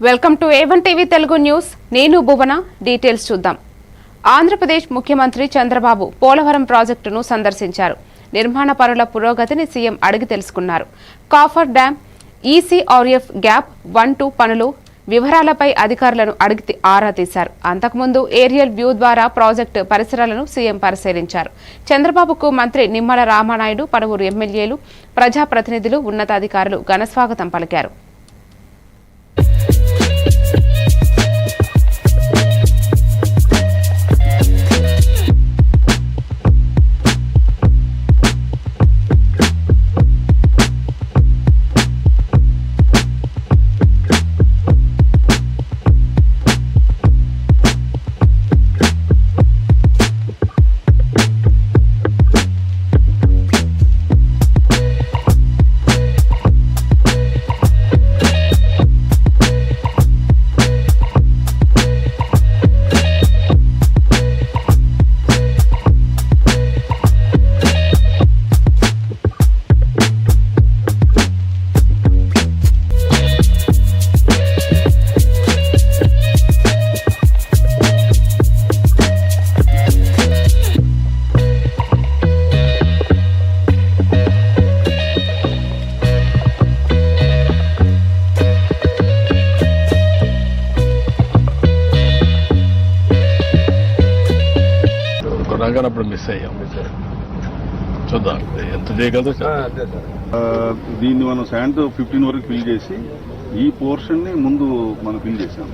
Welcome to A1 TV Telugu news. నేను భువన. Details చూద్దాం. ఆంధ్రప్రదేశ్ ముఖ్యమంత్రి చంద్రబాబు పోలవరం ప్రాజెక్టును సందర్శించారు. నిర్మాణ పనుల పురోగతిని సీఎం అడిగి తెలుసుకున్నారు. కాఫర్ డ్యాం, ECRF గ్యాప్ 1-2 పనులు వివరాలపై అధికారులను అడిగి ఆరా తీశారు. అంతకుముందు ఏరియల్ వ్యూ ద్వారా ప్రాజెక్టు పరిసరాలను సీఎం పరిశీలించారు. చంద్రబాబుకు మంత్రి నిమ్మల రామానాయుడు, పలువురు ఎమ్మెల్యేలు, ప్రజాప్రతినిధులు, ఉన్నతాధికారులు ఘనస్వాగతం పలికారు. అప్పుడు మిస్ అయ్యాం. చూద్దాం ఎంత చేయగలదో. దీన్ని మనం 7 to 15 వరకు ఫిల్ చేసి ఈ పోర్షన్ ని ముందు మనం ఫిల్ చేసాం.